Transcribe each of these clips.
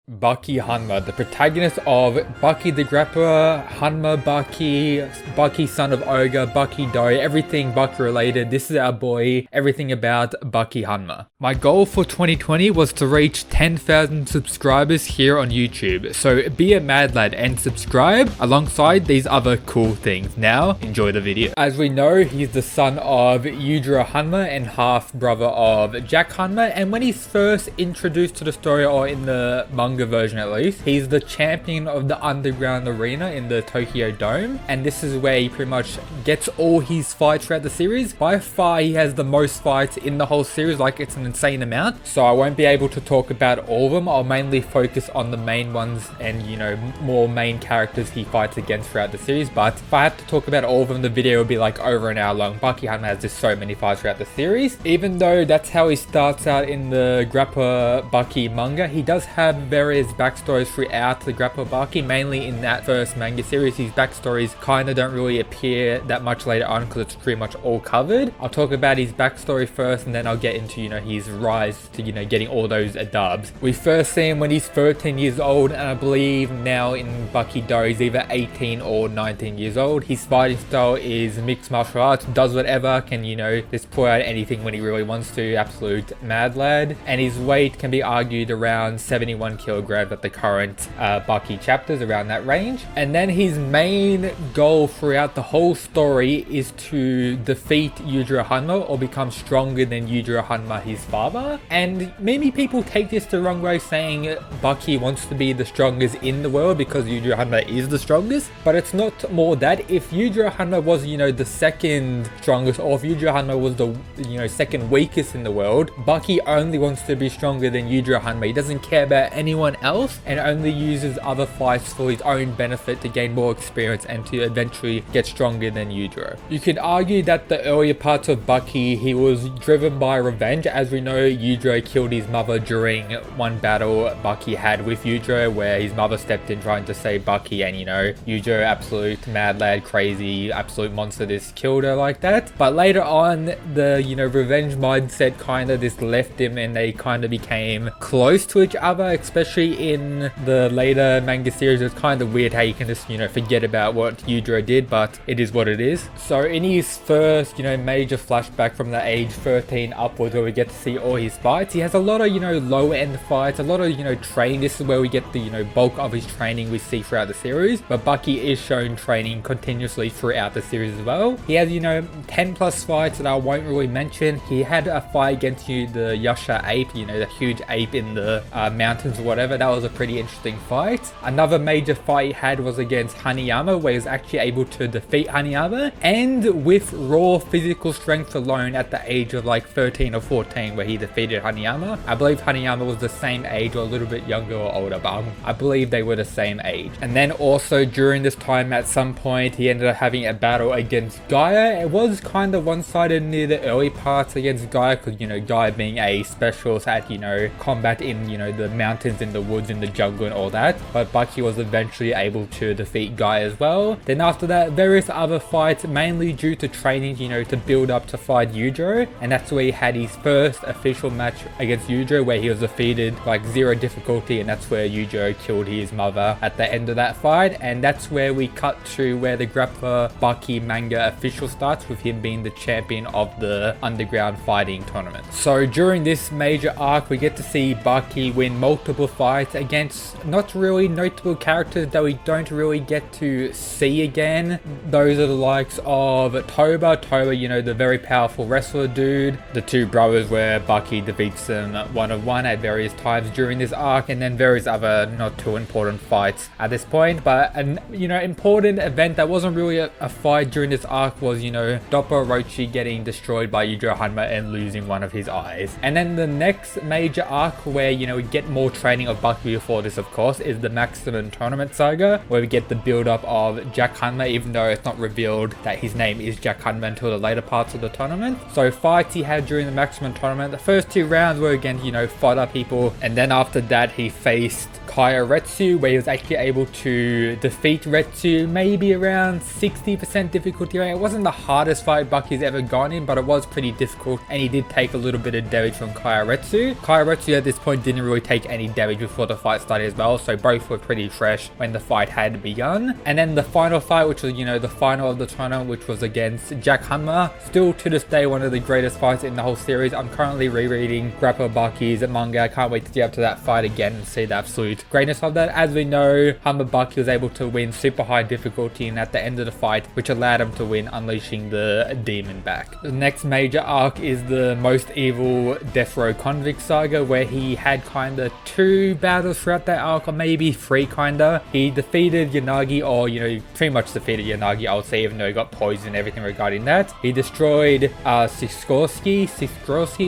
Baki Hanma, the protagonist of Baki the Grappler, Hanma Baki, Baki son of Ogre, Baki Doi, everything Baki related. This is our boy, everything about Baki Hanma. My goal for 2020 was to reach 10,000 subscribers here on YouTube, so be a mad lad and subscribe alongside these other cool things. Now, enjoy the video. As we know, he's the son of Yujiro Hanma and half brother of Jack Hanma, and when he's first introduced to the story, or in the manga version at least, he's the champion of the underground arena in the Tokyo Dome, and this is where he pretty much gets all his fights throughout the series. By far he has the most fights in the whole series, like it's an insane amount, so I won't be able to talk about all of them. I'll mainly focus on the main ones and, you know, more main characters he fights against throughout the series. But if I had to talk about all of them, the video would be like over an hour long. Baki Hanma has just so many fights throughout the series. Even though that's how he starts out in the Grappa Baki manga, he does have various backstories throughout the Grappa Baki, mainly in that first manga series. His backstories kind of don't really appear that much later on because it's pretty much all covered. I'll talk about his backstory first, and then I'll get into, you know, his rise to, you know, getting all those dubs. We first see him when he's 13 years old, and I believe now in Baki Doi he's either 18 or 19 years old. His fighting style is mixed martial arts, does whatever, can, you know, just pull out anything when he really wants to, absolute mad lad. And his weight can be argued around 71 kilograms at the current Baki chapters, around that range. And then his main goal throughout the whole story is to defeat Yujiro Hanma or become stronger than Yujiro Hanma, his father. And maybe people take this the wrong way, saying Baki wants to be the strongest in the world because Yujiro Hanma is the strongest, but it's not more that. If Yujiro Hanma was, you know, the second strongest, or if Yujiro Hanma was the, you know, second weakest in the world, Baki only wants to be stronger than Yujiro Hanma. He doesn't care about anyone else and only uses other fights for his own benefit to gain more experience and to eventually get stronger than Yujiro. You could argue that the earlier parts of Baki, he was driven by revenge. As we know, Yujiro killed his mother during one battle Baki had with Yujiro, where his mother stepped in trying to save Baki, and, you know, Yujiro, absolute mad lad, crazy, absolute monster, just killed her like that. But later on, the, you know, revenge mindset kind of just left him, and they kind of became close to each other, especially in the later manga series. It's kind of weird how you can just, you know, forget about what Yujiro did, but it is what it is. So in his first, you know, major flashback from the age 13 upwards, where we get to see all his fights, he has a lot of, you know, low end fights, a lot of, you know, training. This is where we get the, you know, bulk of his training we see throughout the series, but Baki is shown training continuously throughout the series as well. He has, you know, 10 plus fights that I won't really mention. He had a fight against the Yasha ape, you know, the huge ape in the mountains or whatever. That was a pretty interesting fight. Another major fight he had was against Hanayama, where he was actually able to defeat Hanayama, and with raw physical strength alone at the age of like 13 or 14, where he defeated Hanayama. I believe Hanayama was the same age or a little bit younger or older, but I believe they were the same age. And then also during this time, at some point, he ended up having a battle against Gaia. It was kind of one-sided near the early parts against Gaia, because, you know, Gaia being a specialist at, you know, combat in, you know, the mountains, in the woods, in the jungle and all that. But Baki was eventually able to defeat Gaia as well. Then after that, various other fights, mainly due to training, you know, to build up to fight Yujiro. And that's where he had his first official match against Yujiro, where he was defeated like 0 difficulty, and that's where Yujiro killed his mother at the end of that fight. And that's where we cut to where the Grappa Baki manga official starts, with him being the champion of the underground fighting tournament. So during this major arc, we get to see Baki win multiple fights against not really notable characters that we don't really get to see again. Those are the likes of Toba, you know, the very powerful wrestler dude. The two brothers, where Baki defeats them one-on-one at various times during this arc, and then various other not too important fights at this point. But an, you know, important event that wasn't really a fight during this arc was, you know, Doppo Orochi getting destroyed by Yujiro Hanma and losing one of his eyes. And then the next major arc, where, you know, we get more training of Baki before this, of course, is the Maximum Tournament saga, where we get the build-up of Jack Hanma, even though it's not revealed that his name is Jack Hanma until the later parts of the tournament. So fights he had during the Maximum Tournament, the first 2 rounds were against, you know, fighter people, and then after that he faced Kaya Retsu, where he was actually able to defeat Retsu maybe around 60% difficulty rate. It wasn't the hardest fight Baki's ever gone in, but it was pretty difficult, and he did take a little bit of damage from Kaya Retsu. Kaya Retsu at this point didn't really take any damage before the fight started as well, so both were pretty fresh when the fight had begun. And then the final fight, which was, the final of the tournament, which was against Jack Hanma, still to this day one of the greatest fights in the whole series. I'm currently rereading Grappa Baki's manga. I can't wait to get up to that fight again and see the absolute greatness of that. As we know, Hanma Baki was able to win super high difficulty and at the end of the fight, which allowed him to win, unleashing the demon back. The next major arc is the Most Evil Death Row Convict saga, where he had kinda 2 battles throughout that arc, or maybe 3 kinda. He defeated Yanagi, or pretty much defeated Yanagi, I would say, even though he got poisoned and everything regarding that. He destroyed Sikorsky,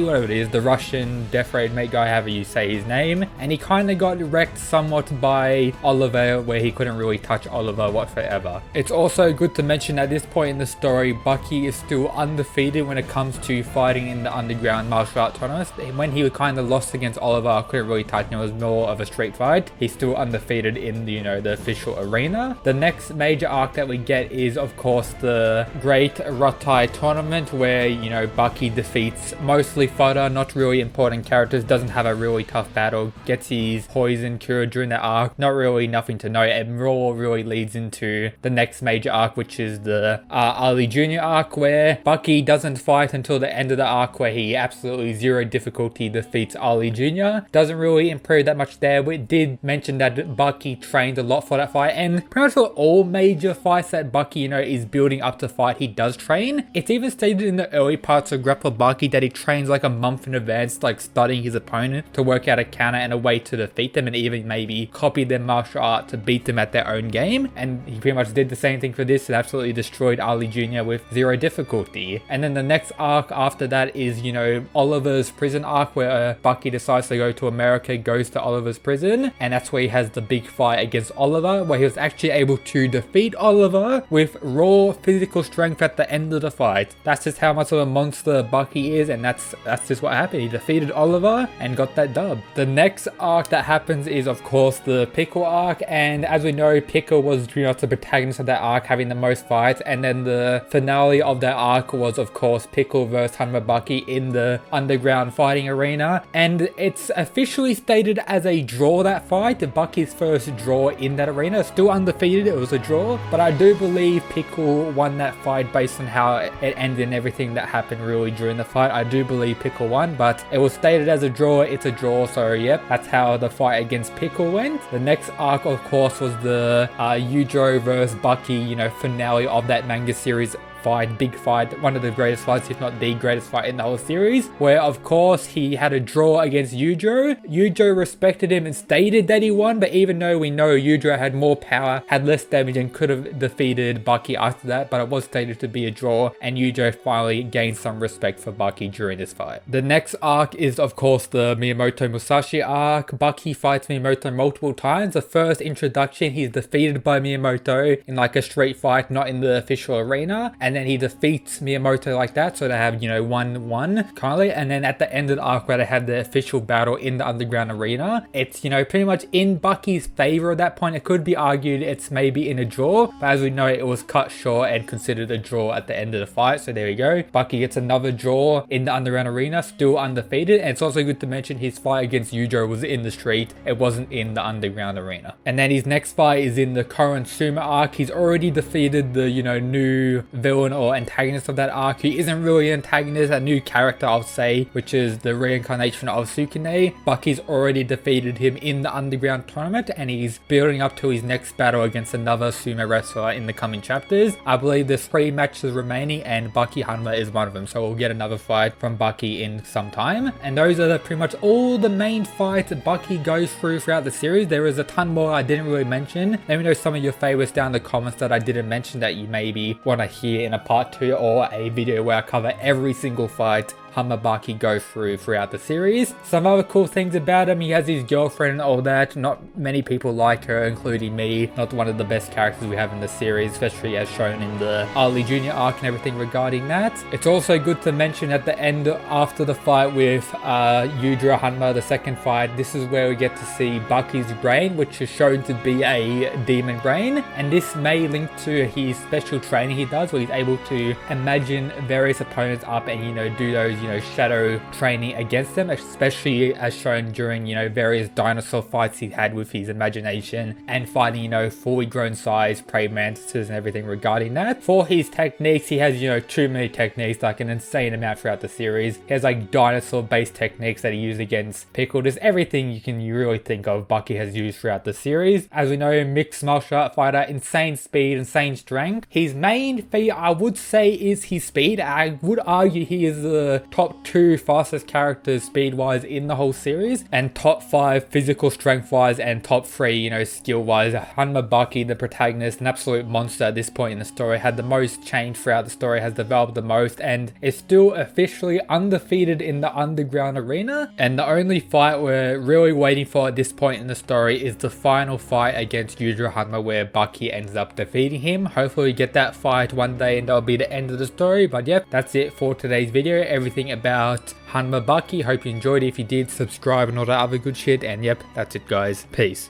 whatever it is, the Russian death raid mate guy, however you say his name, and he kinda got wrecked somewhat by Oliver, where he couldn't really touch Oliver whatsoever. It's also good to mention at this point in the story, Baki is still undefeated when it comes to fighting in the underground martial art tournaments. When he kind of lost against Oliver, I couldn't really touch him. It was more of a street fight. He's still undefeated in the, the official arena. The next major arc that we get is, of course, the Great Rotai tournament, where, Baki defeats mostly fodder, not really important characters, doesn't have a really tough battle, gets his poison cured during that arc. Not really nothing to note. It more really leads into the next major arc, which is the Ali Jr. arc, where Baki doesn't fight until the end of the arc, where he absolutely 0 difficulty defeats Ali Jr. Doesn't really improve that much there. We did mention that Baki trained a lot for that fight, and pretty much for all major fights that Baki, is building up to fight, he does train. It's even stated in the early parts of Grappa Baki that he trains like a month in advance, like studying his opponent to work out a counter and a way to defeat them, and even maybe copy their martial art to beat them at their own game. And he pretty much did the same thing for this and absolutely destroyed Ali Jr. with 0 difficulty. And then the next arc after that is, Oliver's prison arc, where Baki decides to go to America, goes to Oliver's prison, and that's where he has the big fight against Oliver, where he was actually able to defeat Oliver with raw physical strength at the end of the fight. That's just how much of a monster Baki is, and that's just what happened. He defeated Oliver and got that dub. The next arc that happens is, of course, the Pickle arc, and as we know, Pickle was the protagonist of that arc, having the most fights, and then the finale of that arc was, of course, Pickle versus Hanma Baki in the underground fighting arena, and it's officially stated as a draw, that fight. Bucky's first draw in that arena, still undefeated, it was a draw, but I do believe Pickle won that fight based on how it ended and everything that happened really during the fight. I do believe Pickle won, but it was stated as a draw. It's a draw, so yep, that's how the fight against Pickle went. The next arc, of course, was the Yujo versus Bucky, finale of that manga series fight, big fight, one of the greatest fights, if not the greatest fight in the whole series, where of course he had a draw against Yujo. Yujo respected him and stated that he won, but even though we know Yujo had more power, had less damage, and could have defeated Baki after that, but it was stated to be a draw, and Yujo finally gained some respect for Baki during this fight. The next arc is, of course, the Miyamoto Musashi arc. Baki fights Miyamoto multiple times. The first introduction, he's defeated by Miyamoto in like a street fight, not in the official arena, and then he defeats Miyamoto like that, so they have 1-1 currently. And then at the end of the arc, where they have the official battle in the underground arena, it's pretty much in Bucky's favor at that point. It could be argued it's maybe in a draw, but as we know, it was cut short and considered a draw at the end of the fight, so there we go. Bucky gets another draw in the underground arena, still undefeated. And it's also good to mention his fight against Yujo was in the street, it wasn't in the underground arena. And then his next fight is in the current Suma arc. He's already defeated the new villain or antagonist of that arc, who isn't really an antagonist, a new character I'll say, which is the reincarnation of Sukune. Bucky's already defeated him in the underground tournament, and he's building up to his next battle against another sumo wrestler in the coming chapters. I believe there's 3 matches remaining, and Bucky Hanma is one of them, so we'll get another fight from Bucky in some time. And those are pretty much all the main fights Bucky goes throughout the series. There is a ton more I didn't really mention. Let me know some of your favorites down in the comments that I didn't mention that you maybe want to hear in a part 2 or a video where I cover every single fight Hanma Baki go throughout the series. Some other cool things about him, he has his girlfriend and all that. Not many people like her, including me. Not one of the best characters we have in the series, especially as shown in the Ali Jr. arc and everything regarding that. It's also good to mention at the end, after the fight with Yujiro Hanma, the second fight, this is where we get to see Bucky's brain, which is shown to be a demon brain. And this may link to his special training he does, where he's able to imagine various opponents up and do those shadow training against them, especially as shown during, various dinosaur fights he had with his imagination and fighting, fully grown size prey mantises and everything regarding that. For his techniques, he has, too many techniques, like an insane amount throughout the series. He has like dinosaur based techniques that he used against Pickle. Just everything you really think of, Bucky has used throughout the series. As we know, mixed martial art fighter, insane speed, insane strength. His main feat, I would say, is his speed. I would argue he is the top 2 fastest characters speed wise in the whole series, and top 5 physical strength wise, and top 3, skill wise. Hanma Baki, the protagonist, an absolute monster at this point in the story, had the most change throughout the story, has developed the most, and is still officially undefeated in the underground arena. And the only fight we're really waiting for at this point in the story is the final fight against Yujiro Hanma, where Bucky ends up defeating him. Hopefully we get that fight one day and that'll be the end of the story. But yep, that's it for today's video. Everything about Hanma Baki. Hope you enjoyed it. If you did, subscribe and all that other good shit. And yep, that's it guys. Peace.